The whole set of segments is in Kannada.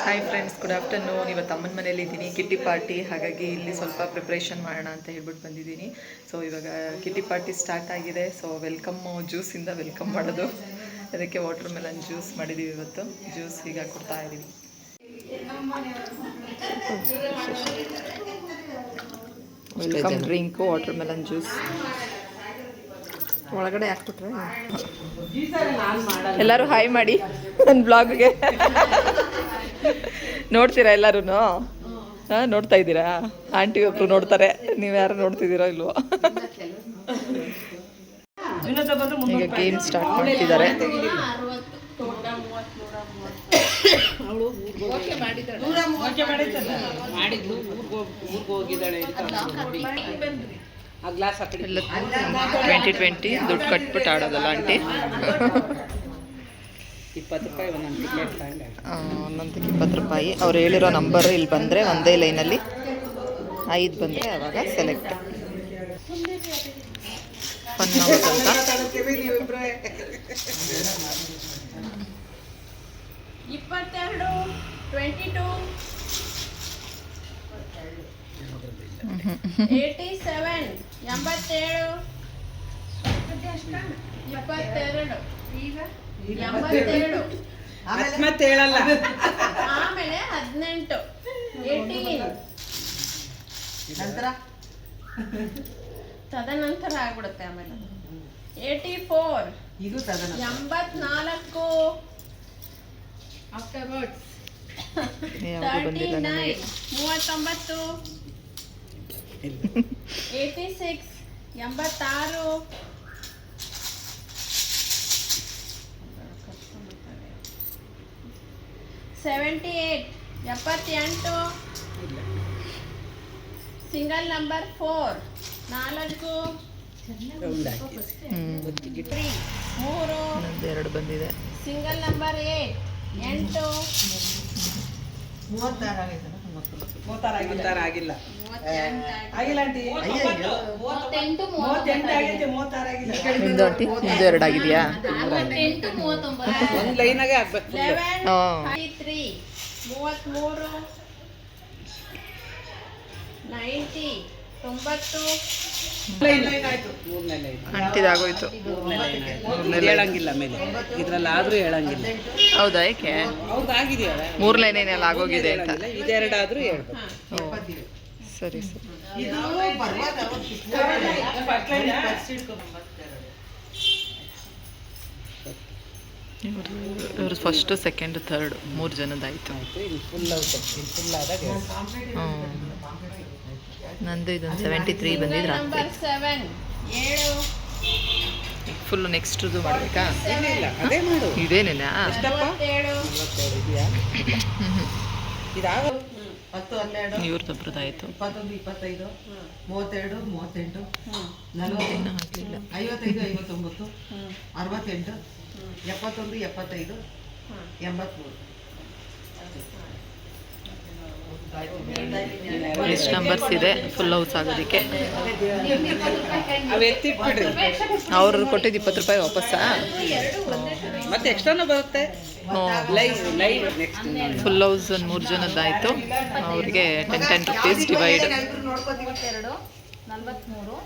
Hi friends, good afternoon. ಇವತ್ತು ಅಮ್ಮನ ಮನೇಲಿ ಇದ್ದೀನಿ, ಕಿಟ್ಟಿ ಪಾರ್ಟಿ. ಹಾಗಾಗಿ ಇಲ್ಲಿ ಸ್ವಲ್ಪ ಪ್ರಿಪ್ರೇಷನ್ ಮಾಡೋಣ ಅಂತ ಹೇಳ್ಬಿಟ್ಟು ಬಂದಿದ್ದೀನಿ. ಸೊ ಇವಾಗ ಕಿಟ್ಟಿ ಪಾರ್ಟಿ ಸ್ಟಾರ್ಟ್ ಆಗಿದೆ. ಸೊ ವೆಲ್ಕಮ್ ಜ್ಯೂಸಿಂದ ವೆಲ್ಕಮ್ ಮಾಡೋದು. ಅದಕ್ಕೆ ವಾಟರ್ ಮೆಲನ್ ಜ್ಯೂಸ್ ಮಾಡಿದ್ದೀವಿ ಇವತ್ತು. ಜ್ಯೂಸ್ ಈಗ ಕೊಡ್ತಾ ಇದ್ದೀವಿ. Welcome drink water melon juice. ಒಳಗಡೆ ಹಾಕ್ಬಿಟ್ರೆ ಎಲ್ಲರೂ ಹಾಯ್ ಮಾಡಿ ನನ್ನ ಬ್ಲಾಗ್ಗೆ. ನೋಡ್ತೀರಾ ಎಲ್ಲರೂ? ನೋಡ್ತಾ ಇದ್ದೀರಾ? ಆಂಟಿ ಒಬ್ರು ನೋಡ್ತಾರೆ, ನೀವು ಯಾರು ನೋಡ್ತಿದ್ದೀರೋ ಇಲ್ವೋ? ಈಗ ಗೇಮ್ ಸ್ಟಾರ್ಟ್ ಮಾಡ್ತಿದ್ದಾರೆ. ಎಲ್ಲ 20 ದುಡ್ಡು ಕಟ್ಬಿಟ್ಟು ಆಡೋದಲ್ಲ ಆಂಟಿ? 20 ರೂಪಾಯಿ ಒಂದೊಂದಕ್ಕೆ 20 ರೂಪಾಯಿ. ಅವ್ರು ಹೇಳಿರೋ ನಂಬರು ಇಲ್ಲಿ ಬಂದರೆ ಒಂದೇ ಲೈನಲ್ಲಿ 5 ಬಂದರೆ ಆವಾಗ ಸೆಲೆಕ್ಟ್. ಫನ್ ಹೌಸ್ ಅಂತ 22, 22, 87, 87, 22, ಈಗ 87, ಆಮೇಲೆ 18, 18 ತದನಂತರ ಆಗ್ಬಿಡುತ್ತೆ. ಆಮೇಲೆ 84, ಇದು 84, ಆಫ್ಟರ್ವರ್ಡ್ಸ್ 39, 39, 86, 86, 78, 78, ಸಿಂಗಲ್ ನಂಬರ್ 4, 4, 2 ಬಂದಿದೆ. ಸಿಂಗಲ್ ನಂಬರ್ 8, 8, 36 ಆಗಿಲ್ಲ. ನಿಮ್ದು ಆಂಟಿ? ನಿಮ್ದು 2 ಆಗಿದೆಯಾ? ಒಂದು ಲೈನಾಗೆ ಆಗ್ಬೇಕು. 33, 90, 90, ಅಂಟಿದಾಗೋಯ್ತು. ಹೇಳಂಗಿಲ್ಲ ಮೇಲೆ ಇದ್ರಲ್ಲಿ ಆದ್ರೂ ಹೇಳಂಗಿಲ್ಲ. ಹೌದಾ? ಏಕೆ? ಹೌದಾಗಿದೆಯಾ? 3 ಲೈನೇನೆಲ್ಲ ಆಗೋಗಿದೆ ಅಂತ. ಇದೆರಡಾದ್ರೂ ಹೇಳ್ಬೇಕು. ಸರಿ ಸರಿ. ಇವರು ಫಸ್ಟು, ಸೆಕೆಂಡ್, ಥರ್ಡ್ 3 ಜನದಾಯಿತು. ನಂದು ಇದೊಂದು 73 ಬಂದಿದ್ರೆ ಫುಲ್ಲು ನೆಕ್ಸ್ಟ್ದು ಮಾಡಬೇಕಾ? ಇದೇನೇನಾ? ಇವ್ರದ್ದೊಬ್ರದ್ದಾಯಿತು. 21, 25, 32, 38, 40, 55, 59, 68, 71, 75, 83. ಎಷ್ಟು ನಂಬರ್ಸ್ ಇದೆ ಫುಲ್ ಹೌಸ್ ಆಗೋದಕ್ಕೆ? ಅವ್ರು ಕೊಟ್ಟಿದ್ದು 20 ರೂಪಾಯಿ ವಾಪಸ್ಸಾ? ಮತ್ತೆ ಎಕ್ಸ್ಟ್ರಾನು ಬರುತ್ತೆ. ಫುಲ್ ಹೌಸ್ ಒಂದು 3 ಜನದ್ದಾಯಿತು. ಅವ್ರಿಗೆ 10 ರೂಪೀಸ್ ಡಿವೈಡ್. 42, 43,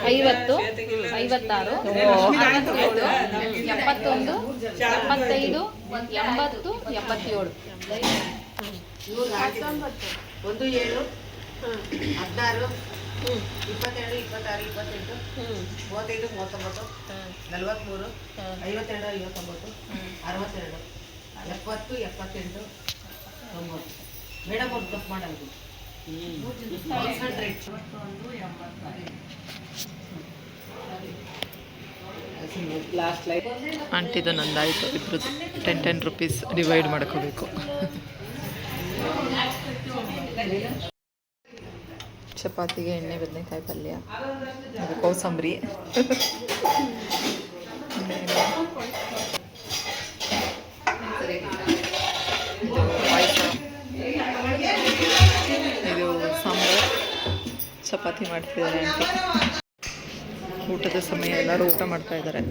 46, 50, 56, 67, 71, 75, 80, 77. 17, 16, 27, 26, 27, 28, 35, 39, 43, 52, 59, 62, 70, 78, 90. ಮೇಡಮ್ ಅವ್ರು ತಪ್ಪು ಮಾಡೋದು. ಆಂಟಿದು ನಂದಾಯಿತು. ಇಬ್ಬರದ್ದು 10 ರೂಪೀಸ್ ಡಿವೈಡ್ ಮಾಡ್ಕೋಬೇಕು. ಚಪಾತಿಗೆ ಎಣ್ಣೆ ಬದನೆಕಾಯಿ ಪಲ್ಯ, ಅದು ಕೋಸಂಬರಿ, ಇದು ಪಾಯಸ, ಇದು ಸಾಂಬಾರು, ಚಪಾತಿ ಮಾಡ್ತಿದ್ದಾರೆ ಆಂಟಿ. ಊಟದ ಸಮಯ ಎಲ್ಲರೂ ಊಟ ಮಾಡ್ತಾ ಇದ್ದಾರೆ.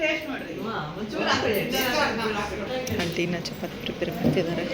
ಟೇಸ್ಟ್ ಮಾಡಿ ಒಂಚೂರು ಹಾಕೊಳ್ಳಿ ಆಂಟಿನ ಚಪಾತಿ ಪ್ರಿಪೇರ್ ಮಾಡ್ತಿದ್ದಾರೆ.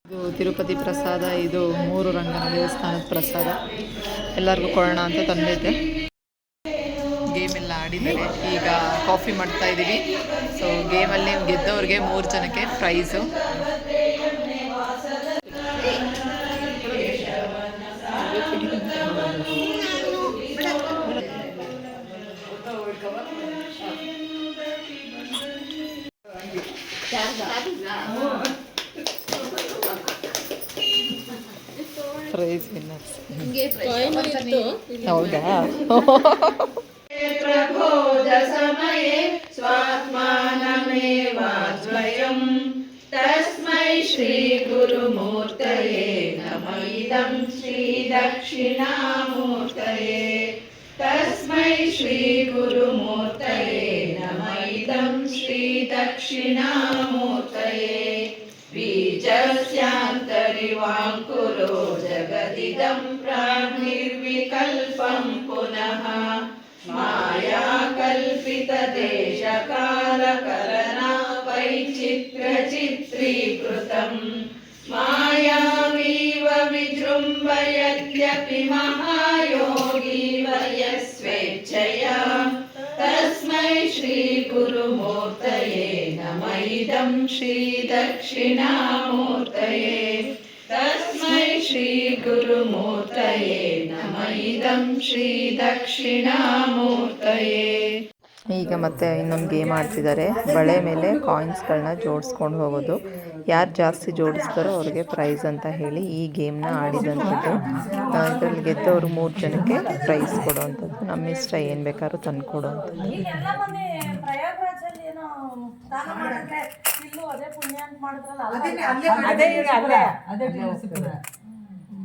ಇದು ತಿರುಪತಿ ಪ್ರಸಾದ, ಇದು ಮೂರು ರಂಗನ ದೇವಸ್ಥಾನದ ಪ್ರಸಾದ. ಎಲ್ಲರಿಗೂ ಕೊಡೋಣ ಅಂತ ತಂದಿದ್ದೆ. ಗೇಮ್ ಎಲ್ಲ ಆಡಿದ್ದಾರೆ. ಈಗ ಕಾಫಿ ಮಾಡ್ತಾ ಇದ್ದೀವಿ. ಸೊ ಗೇಮಲ್ಲಿ ಗೆದ್ದವ್ರಿಗೆ 3 ಜನಕ್ಕೆ ಪ್ರೈಸು. Price winners. ಹೌದಾ? ಪ್ರಬೋಧ ಸಮಯೇ ಸ್ವಾತ್ಮಾನಮೇವಾದ್ವಯಂ ತಸ್ಮೈ ಶ್ರೀ ಗುರುಮೂರ್ತಯೇ ನಮಃ ಇದಂ ಶ್ರೀ ದಕ್ಷಿಣಾಮೂರ್ತಯೇ ತಸ್ಮೈ ಶ್ರೀ ಗುರುಮೂರ್ತಯೇ ನಮಃ ಇದಂ ಶ್ರೀ ದಕ್ಷಿಣಾಮೂರ್ತಯೇ ಬೀಜಸ್ಯಾಂತರಿವಾಂಕುರೋ ಜಗದಿದಂ ಪ್ರಾಗ್ನಿರ್ವಿಕಲ್ಪಂ ಪುನಃ ಮಾಯಾ ಕಲ್ಪಿತ ದೇಶ ಕಾಲ ಕಲನಾ ವೈಚಿತ್ರ ಚಿತ್ರೀಕೃತಂ ಮಾಯಾವೀವ ವಿಜೃಂಭಯತ್ಯಪಿ ಮಹಾಯೋಗಿ ವಯಸ್ವೇಚ್ಛಯ ತಸ್ಮೈ ಶ್ರೀ ಗುರುಮೂರ್ತಯೇ ನಮಃ ಇದಂ ಶ್ರೀ ದಕ್ಷಿಣಾಮೂರ್ತಯೇ ತಸ್ಮೈ ಶ್ರೀ ಗುರುಮೂರ್ತಯೇ ನಮಃ ಇದಂ ಶ್ರೀ ದಕ್ಷಿಣಾಮೂರ್ತಯೇ. ಈಗ ಮತ್ತೆ ಇನ್ನೊಂದು ಗೇಮ್ ಆಡ್ತಿದ್ದಾರೆ. ಬಳೆ ಮೇಲೆ ಕಾಯಿನ್ಸ್ಗಳನ್ನ ಜೋಡಿಸ್ಕೊಂಡು ಹೋಗೋದು. ಯಾರು ಜಾಸ್ತಿ ಜೋಡಿಸ್ತಾರೋ ಅವ್ರಿಗೆ ಪ್ರೈಸ್ ಅಂತ ಹೇಳಿ ಈ ಗೇಮ್ನ ಆಡಿದಂಥದ್ದು. ಇದರಲ್ಲಿ ಗೆದ್ದವರು 3 ಜನಕ್ಕೆ ಪ್ರೈಸ್ ಕೊಡುವಂಥದ್ದು. ನಮ್ಮ ಇಷ್ಟ ಏನು ಬೇಕಾದ್ರೂ ತಂದು ಕೊಡುವಂಥದ್ದು.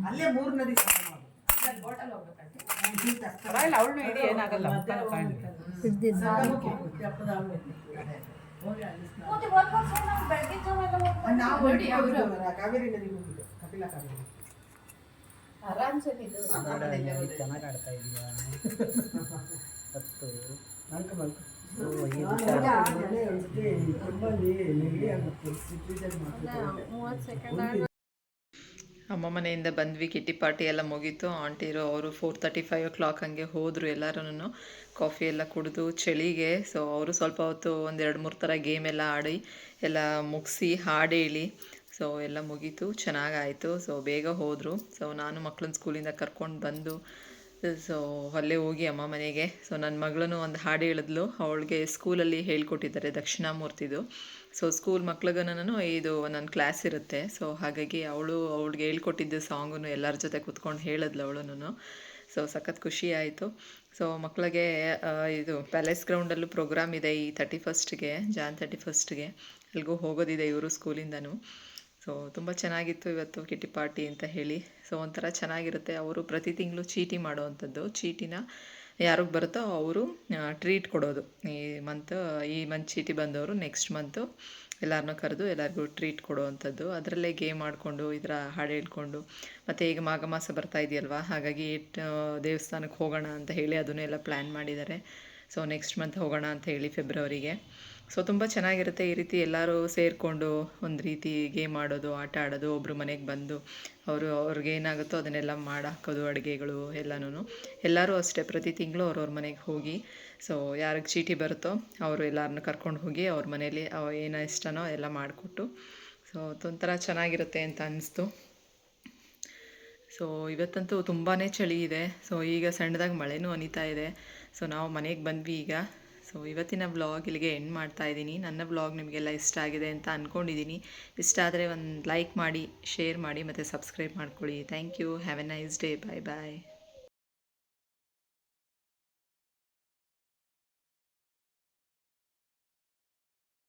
ಅಲ್ಲೇ 3 ನದಿ ಅವಳು ಇಡೀ ಏನಾಗಲ್ಲ. ಕಾವೇರಿ ನದಿ ಹೋಗಿದ್ದು ಕಪಿಲ ಕಾವೇರಿ. ಚೆನ್ನಾಗಿ ಆಡ್ತಾ ಇದೀಯಾ? 10 ನಾಲ್ಕು ಅಮ್ಮ ಮನೆಯಿಂದ ಬಂದ್ವಿ. ಕಿಟ್ಟಿ ಪಾರ್ಟಿ ಎಲ್ಲ ಮುಗೀತು. ಆಂಟಿರು ಅವರು 4:35 o'clock ಹಂಗೆ ಹೋದರು. ಎಲ್ಲರೂ ಕಾಫಿ ಎಲ್ಲ ಕುಡಿದು ಚಳಿಗೆ. ಸೊ ಅವರು ಸ್ವಲ್ಪ ಹೊತ್ತು 1-2-3 ಥರ ಗೇಮ್ ಎಲ್ಲ ಆಡಿ ಎಲ್ಲ ಮುಗಿಸಿ ಹಾಡು ಹೇಳಿ ಸೊ ಎಲ್ಲ ಮುಗೀತು. ಚೆನ್ನಾಗಾಯಿತು. ಸೊ ಬೇಗ ಹೋದರು. ಸೊ ನಾನು ಮಕ್ಕಳನ್ನ ಸ್ಕೂಲಿಂದ ಕರ್ಕೊಂಡು ಬಂದು ಸೊ ಅಲ್ಲೇ ಹೋಗಿ ಅಮ್ಮ ಮನೆಗೆ. ಸೊ ನನ್ನ ಮಗಳೂ ಒಂದು ಹಾಡು ಹೇಳಿದ್ಲು. ಅವಳಿಗೆ ಸ್ಕೂಲಲ್ಲಿ ಹೇಳ್ಕೊಟ್ಟಿದ್ದಾರೆ ದಕ್ಷಿಣಾಮೂರ್ತಿದು. ಸೊ ಸ್ಕೂಲ್ ಮಕ್ಳಿಗೂ ಇದು ನನ್ನ ಕ್ಲಾಸ್ ಇರುತ್ತೆ. ಸೊ ಹಾಗಾಗಿ ಅವಳಿಗೆ ಹೇಳ್ಕೊಟ್ಟಿದ್ದ ಸಾಂಗನ್ನು ಎಲ್ಲರ ಜೊತೆ ಕೂತ್ಕೊಂಡು ಹೇಳಿದ್ಲು ಅವಳು. ಸೊ ಸಖತ್ ಖುಷಿ ಆಯಿತು. ಸೊ ಮಕ್ಕಳಿಗೆ ಇದು ಪ್ಯಾಲೇಸ್ ಗ್ರೌಂಡಲ್ಲೂ ಪ್ರೋಗ್ರಾಮ್ ಇದೆ ಈ 31ಗೆ, ಜಾನ್ 31ಗೆ. ಎಲ್ಗೂ ಹೋಗೋದಿದೆ ಇವರು ಸ್ಕೂಲಿಂದನೂ. ಸೊ ತುಂಬ ಚೆನ್ನಾಗಿತ್ತು ಇವತ್ತು ಕಿಟ್ಟಿ ಪಾರ್ಟಿ ಅಂತ ಹೇಳಿ. ಸೊ ಒಂಥರ ಚೆನ್ನಾಗಿರುತ್ತೆ. ಅವರು ಪ್ರತಿ ತಿಂಗಳು ಚೀಟಿ ಮಾಡೋವಂಥದ್ದು. ಚೀಟಿನ ಯಾರಿಗೆ ಬರುತ್ತೋ ಅವರು ಟ್ರೀಟ್ ಕೊಡೋದು. ಈ ಮಂತ್ ಚೀಟಿ ಬಂದವರು ನೆಕ್ಸ್ಟ್ ಮಂತು ಎಲ್ಲರನ್ನೂ ಕರೆದು ಎಲ್ಲರಿಗೂ ಟ್ರೀಟ್ ಕೊಡುವಂಥದ್ದು. ಅದರಲ್ಲೇ ಗೇಮ್ ಆಡಿಕೊಂಡು ಇದರ ಹಾಡು ಹೇಳ್ಕೊಂಡು ಮತ್ತು ಈಗ ಮಾಘ ಮಾಸ ಬರ್ತಾ ಇದೆಯಲ್ವ, ಹಾಗಾಗಿ ದೇವಸ್ಥಾನಕ್ಕೆ ಹೋಗೋಣ ಅಂತ ಹೇಳಿ ಅದನ್ನೆಲ್ಲ ಪ್ಲ್ಯಾನ್ ಮಾಡಿದ್ದಾರೆ. ಸೊ ನೆಕ್ಸ್ಟ್ ಮಂತ್ ಹೋಗೋಣ ಅಂತ ಹೇಳಿ ಫೆಬ್ರವರಿಗೆ. ಸೊ ತುಂಬ ಚೆನ್ನಾಗಿರುತ್ತೆ ಈ ರೀತಿ ಎಲ್ಲರೂ ಸೇರಿಕೊಂಡು ಒಂದು ರೀತಿ ಗೇಮ್ ಆಡೋದು, ಆಟ ಆಡೋದು, ಒಬ್ಬರು ಮನೆಗೆ ಬಂದು ಅವ್ರಿಗೆ ಏನಾಗುತ್ತೋ ಅದನ್ನೆಲ್ಲ ಮಾಡಾಕೋದು, ಅಡುಗೆಗಳು ಎಲ್ಲನೂ. ಎಲ್ಲರೂ ಅಷ್ಟೇ ಪ್ರತಿ ತಿಂಗಳು ಅವ್ರವ್ರ ಮನೆಗೆ ಹೋಗಿ, ಸೊ ಯಾರಿಗೆ ಚೀಟಿ ಬರುತ್ತೋ ಅವರು ಎಲ್ಲರನ್ನೂ ಕರ್ಕೊಂಡು ಹೋಗಿ ಅವ್ರ ಮನೇಲಿ ಏನು ಇಷ್ಟನೋ ಎಲ್ಲ ಮಾಡಿಕೊಟ್ಟು, ಸೊ ಅದೊಂಥರ ಚೆನ್ನಾಗಿರುತ್ತೆ ಅಂತ ಅನ್ನಿಸ್ತು. ಸೊ ಇವತ್ತಂತೂ ತುಂಬಾ ಚಳಿ ಇದೆ. ಸೊ ಈಗ ಸಣ್ಣದಾಗಿ ಮಳೆನೂ ಹನಿತಾ ಇದೆ. ಸೊ ನಾವು ಮನೆಗೆ ಬಂದ್ವಿ ಈಗ. ಸೊ ಇವತ್ತಿನ ವ್ಲಾಗ್ ಇಲ್ಲಿಗೆ ಎಂಡ್ ಮಾಡ್ತಾ ಇದ್ದೀನಿ. ನನ್ನ ವ್ಲಾಗ್ ನಿಮಗೆಲ್ಲ ಇಷ್ಟ ಆಗಿದೆ ಅಂತ ಅಂದ್ಕೊಂಡಿದ್ದೀನಿ. ಇಷ್ಟ ಆದರೆ ಒಂದು ಲೈಕ್ ಮಾಡಿ, ಶೇರ್ ಮಾಡಿ ಮತ್ತು ಸಬ್ಸ್ಕ್ರೈಬ್ ಮಾಡ್ಕೊಳ್ಳಿ. Thank you. Have a nice day. Bye bye.